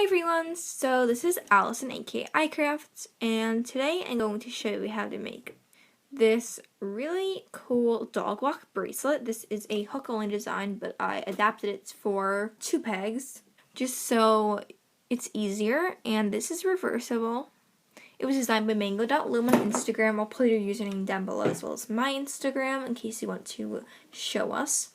Hi everyone, so this is Allison aka iCrafts, and today I'm going to show you how to make this really cool dog walk bracelet. This is a hook only design, but I adapted it for 2 pegs just so it's easier, and this is reversible. It was designed by mango.loom on Instagram. I'll put your username down below as well as my Instagram in case you want to show us.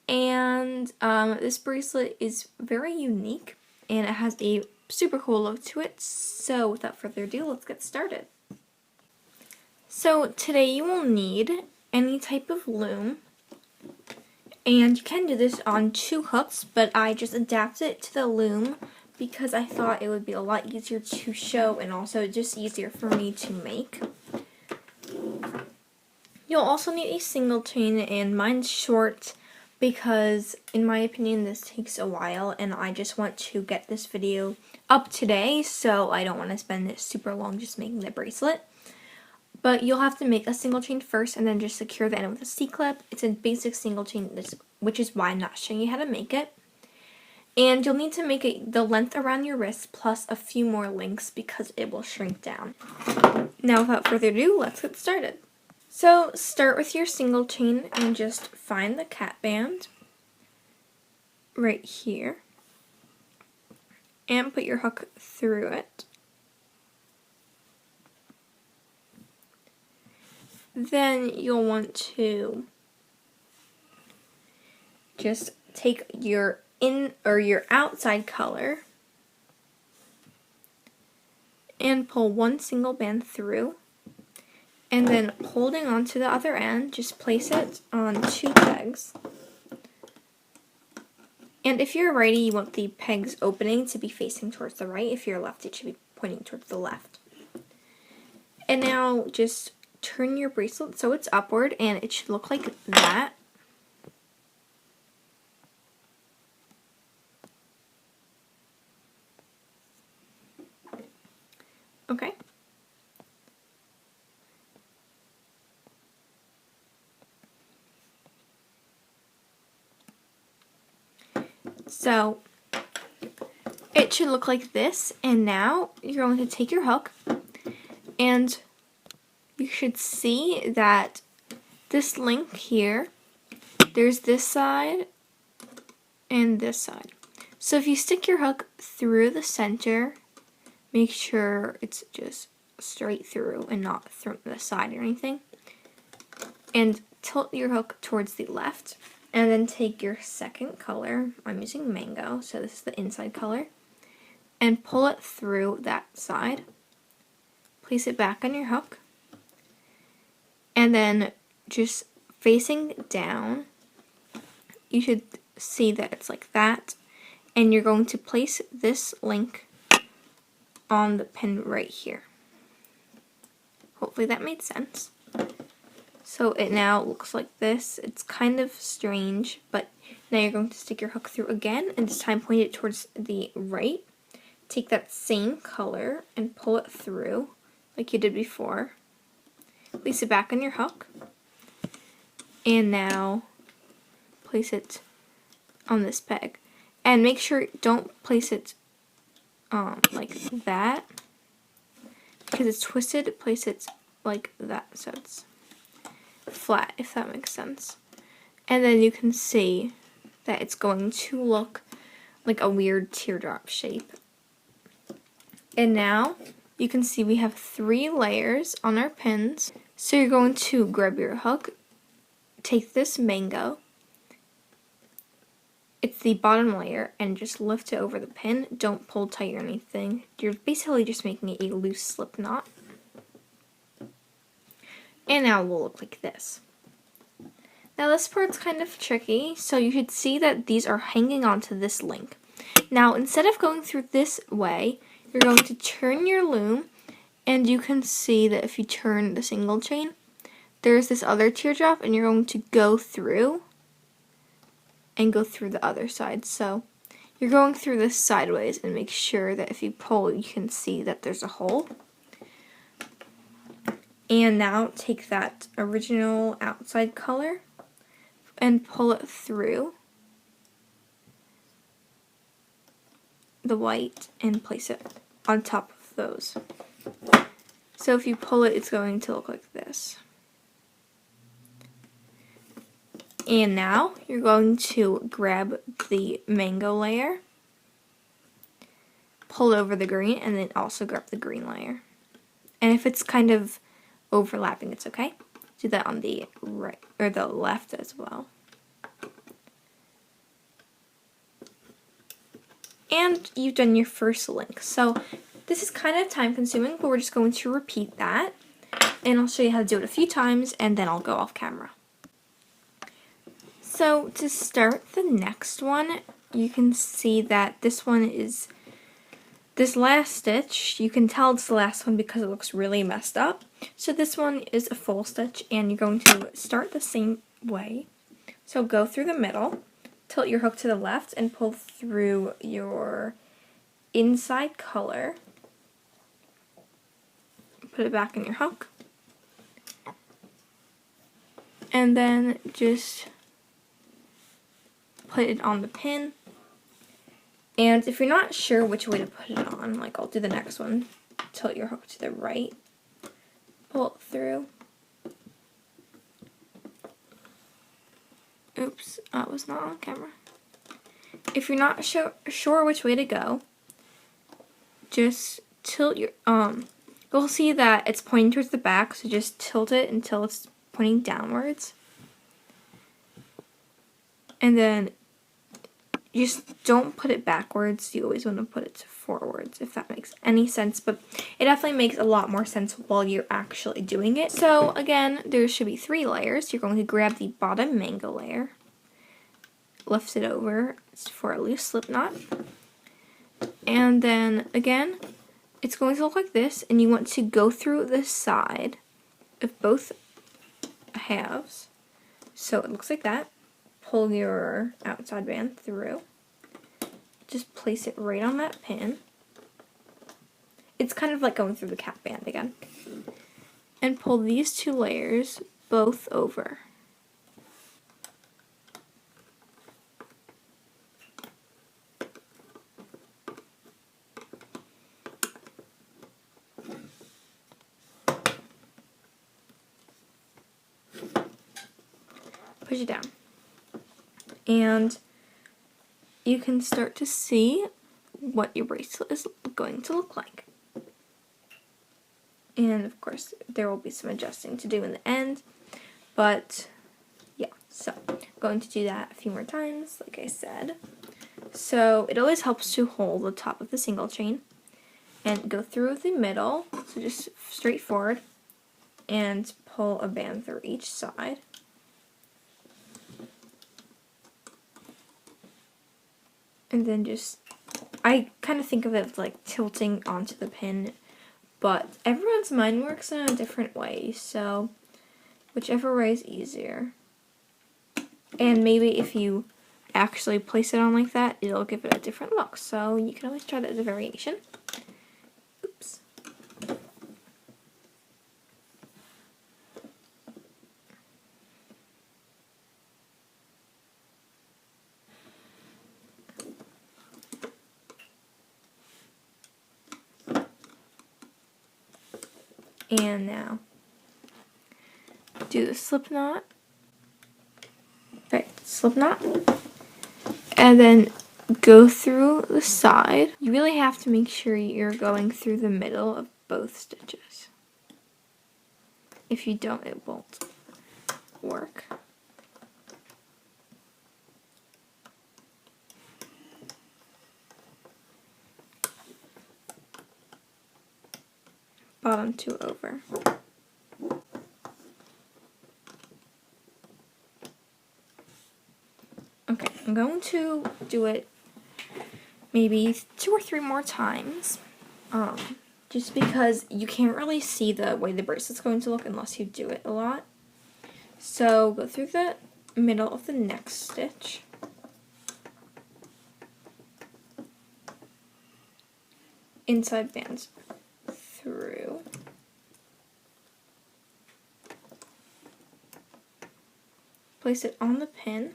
And this bracelet is very unique and it has a super cool look to it. So without further ado, let's get started. So today you will need any type of loom, and you can do this on 2 hooks, but I just adapted it to the loom because I thought it would be a lot easier to show and also just easier for me to make. You'll also need a single chain, and mine's short because in my opinion this takes a while and I just want to get this video up today, so I don't want to spend it super long just making the bracelet. But you'll have to make a single chain first and then just secure the end with a C-clip. It's a basic single chain, which is why I'm not showing you how to make it. And you'll need to make it the length around your wrist plus a few more links because it will shrink down. Now without further ado, let's get started. So start with your single chain and just find the cat band right here and put your hook through it. Then you'll want to just take your your outside color and pull one single band through. And then holding on to the other end, just place it on 2 pegs. And if you're righty, you want the pegs opening to be facing towards the right. If you're lefty, it should be pointing towards the left. And now just turn your bracelet so it's upward, and it should look like that. Okay. So it should look like this, and now you're going to take your hook and you should see that this link here, there's this side and this side. So if you stick your hook through the center, make sure it's just straight through and not through the side or anything, and tilt your hook towards the left. And then take your second color, I'm using mango, so this is the inside color, and pull it through that side. Place it back on your hook, and then just facing down, you should see that it's like that, and you're going to place this link on the pin right here. Hopefully that made sense. So it now looks like this. It's kind of strange, but now you're going to stick your hook through again, and this time point it towards the right. Take that same color and pull it through like you did before. Place it back on your hook, and now place it on this peg. And make sure don't place it like that because it's twisted. Place it like that so it's flat, if that makes sense. And then you can see that it's going to look like a weird teardrop shape. And now you can see we have 3 layers on our pins. So you're going to grab your hook, take this mango, it's the bottom layer, and just lift it over the pin. Don't pull tight or anything. You're basically just making a loose slip knot. And now it will look like this. Now this part's kind of tricky, so you should see that these are hanging onto this link. Now instead of going through this way, you're going to turn your loom, and you can see that if you turn the single chain, there's this other teardrop, and you're going to go through and go through the other side. So you're going through this sideways, and make sure that if you pull, you can see that there's a hole. And now take that original outside color and pull it through the white and place it on top of those. So if you pull it, it's going to look like this. And now you're going to grab the mango layer, pull over the green, and then also grab the green layer. And if it's kind of overlapping, it's okay. Do that on the right or the left as well. And you've done your first link. So this is kind of time consuming, but we're just going to repeat that. And I'll show you how to do it a few times, and then I'll go off camera. So to start the next one, you can see that this one is, this last stitch, you can tell it's the last one because it looks really messed up. So this one is a full stitch, and you're going to start the same way. So go through the middle, tilt your hook to the left, and pull through your inside color. Put it back in your hook. And then just put it on the pin. And if you're not sure which way to put it on, like I'll do the next one, tilt your hook to the right, pull it through. Oops, that was not on camera. If you're not sure which way to go, just tilt your, you'll see that it's pointing towards the back, so just tilt it until it's pointing downwards. And then just don't put it backwards, you always want to put it forwards, if that makes any sense, but it definitely makes a lot more sense while you're actually doing it. So again, there should be 3 layers. You're going to grab the bottom mango layer, lift it over for a loose slip knot, and then again, it's going to look like this, and you want to go through the side of both halves, so it looks like that. Pull your outside band through, just place it right on that pin. It's kind of like going through the cap band again. And pull these 2 layers both over. Push it down. And you can start to see what your bracelet is going to look like. And of course, there will be some adjusting to do in the end, but yeah, so I'm going to do that a few more times, like I said. So it always helps to hold the top of the single chain and go through the middle, so just straight forward, and pull a band through each side. And then just, I kind of think of it as like tilting onto the pin, but everyone's mind works in a different way, so whichever way is easier. And maybe if you actually place it on like that, it'll give it a different look, so you can always try that as a variation. Oops. And now, do the slip knot, right, slip knot, and then go through the side. You really have to make sure you're going through the middle of both stitches. If you don't, it won't work. Bottom 2 over. Okay, I'm going to do it maybe 2 or 3 more times, just because you can't really see the way the bracelet's going to look unless you do it a lot. So go through the middle of the next stitch, inside bands through, place it on the pin,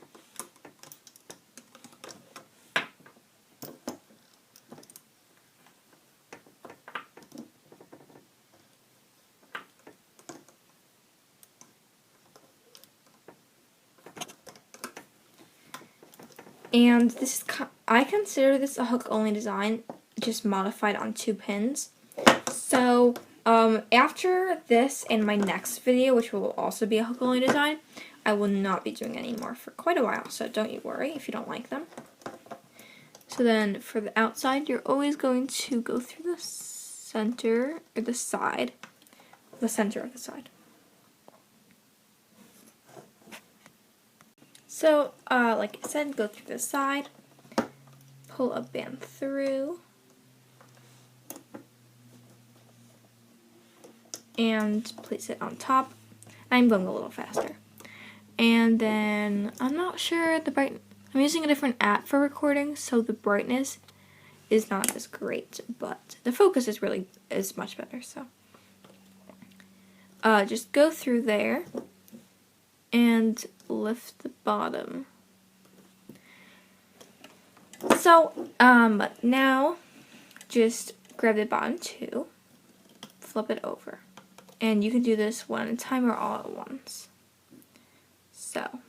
And this is, I consider this a hook only design, just modified on 2 pins. So after this and my next video, which will also be a hook only design, I will not be doing any more for quite a while, so don't you worry if you don't like them. So then for the outside, you're always going to go through the center, or the side, the center of the side. So, like I said, go through the side, pull a band through, and place it on top. I'm going a little faster. And then, I'm not sure I'm using a different app for recording, so the brightness is not as great, but the focus is much better, so. Just go through there, and lift the bottom. So, now, just grab the bottom two, flip it over. And you can do this one at a time or all at once. So,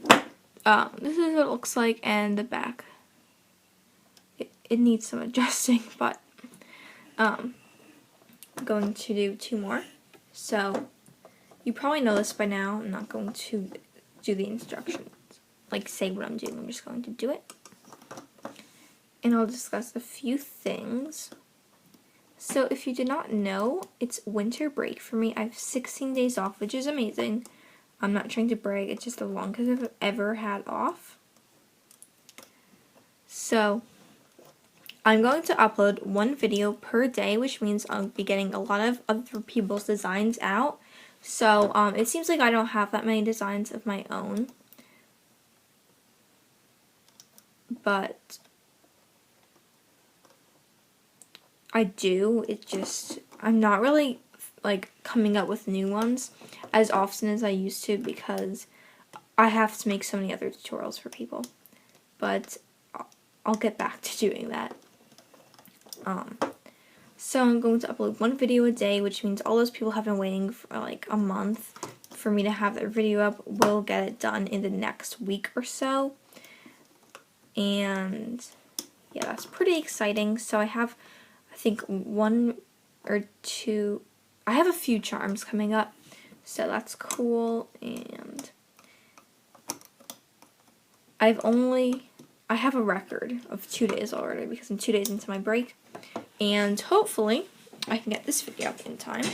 this is what it looks like, and the back. It needs some adjusting, but I'm going to do 2 more. So, you probably know this by now. I'm not going to do the instructions, like say what I'm doing. I'm just going to do it. And I'll discuss a few things. So if you did not know, it's winter break for me. I have 16 days off, which is amazing. I'm not trying to brag, it's just the longest I've ever had off. So I'm going to upload 1 video per day, which means I'll be getting a lot of other people's designs out. So it seems like I don't have that many designs of my own, but I do. I'm not really like coming up with new ones as often as I used to because I have to make so many other tutorials for people, but I'll get back to doing that. So I'm going to upload 1 video a day, which means all those people have been waiting for like a month for me to have their video up. We'll get it done in the next week or so. And yeah, that's pretty exciting. So I have, I think 1 or 2, I have a few charms coming up. So that's cool. And I have a record of 2 days already because I'm 2 days into my break. And hopefully I can get this video up in time.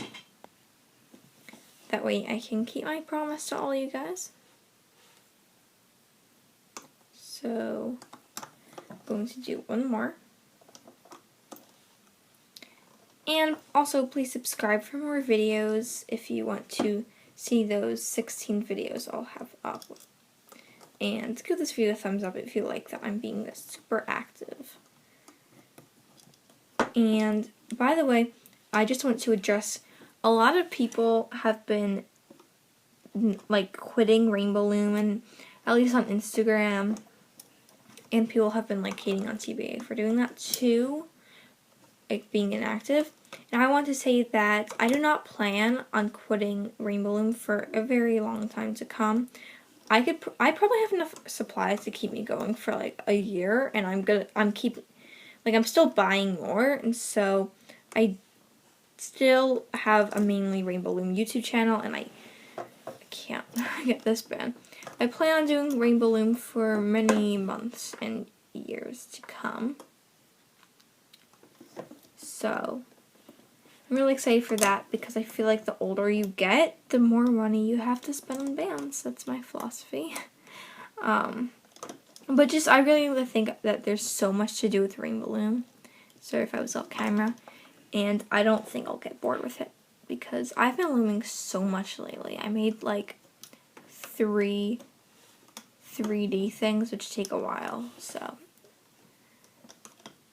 That way I can keep my promise to all you guys. So I'm going to do 1 more. And also please subscribe for more videos if you want to see those 16 videos I'll have up. And give this video a thumbs up if you like that I'm being super active. And by the way, I just want to address, a lot of people have been like quitting Rainbow Loom, and at least on Instagram, and people have been like hating on TBA for doing that too, like being inactive. And I want to say that I do not plan on quitting Rainbow Loom for a very long time to come. I probably have enough supplies to keep me going for like a year, and I'm still buying more, and so I still have a mainly Rainbow Loom YouTube channel, and I can't get this banned. I plan on doing Rainbow Loom for many months and years to come. So I'm really excited for that because I feel like the older you get, the more money you have to spend on bands. That's my philosophy. But just, I really think that there's so much to do with Rainbow Loom. Sorry if I was off camera. And I don't think I'll get bored with it because I've been looming so much lately. I made like 3 3D things, which take a while, so.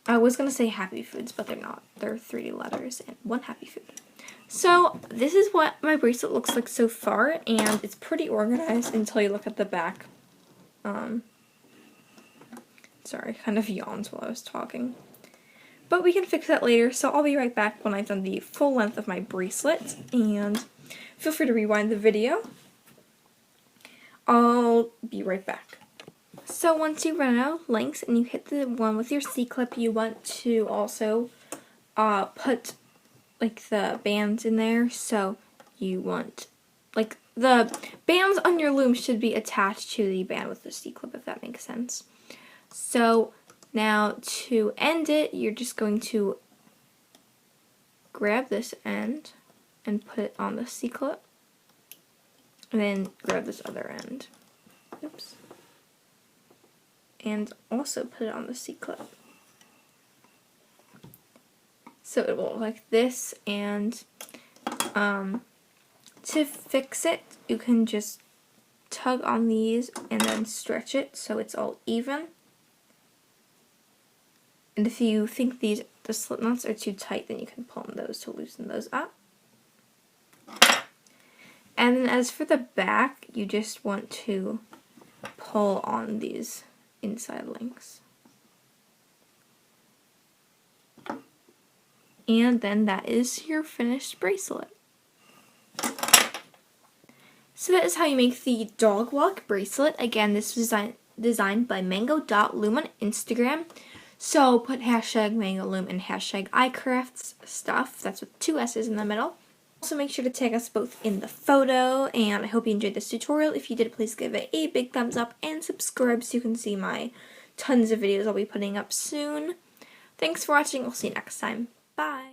I was going to say happy foods, but they're not. They're 3D letters and 1 happy food. So this is what my bracelet looks like so far, and it's pretty organized until you look at the back. Sorry, I kind of yawned while I was talking. But we can fix that later, so I'll be right back when I've done the full length of my bracelet, and feel free to rewind the video. I'll be right back. So once you run out of links and you hit the one with your C-clip, you want to also put like the bands in there. So you want like the bands on your loom should be attached to the band with the C-clip, if that makes sense. So now to end it, you're just going to grab this end and put it on the C-clip, and then grab this other end. Oops. And also put it on the C-clip. So it will look like this, and to fix it, you can just tug on these and then stretch it so it's all even. And if you think the slip knots are too tight, then you can pull on those to loosen those up. And then as for the back, you just want to pull on these inside links. And then that is your finished bracelet. So that is how you make the dog walk bracelet. Again, this was designed by mango.loom on Instagram. So put hashtag mangoloom and hashtag iCraftsStuff. That's with 2 S's in the middle. Also make sure to tag us both in the photo, and I hope you enjoyed this tutorial. If you did, please give it a big thumbs up and subscribe so you can see my tons of videos I'll be putting up soon. Thanks for watching. We'll see you next time. Bye!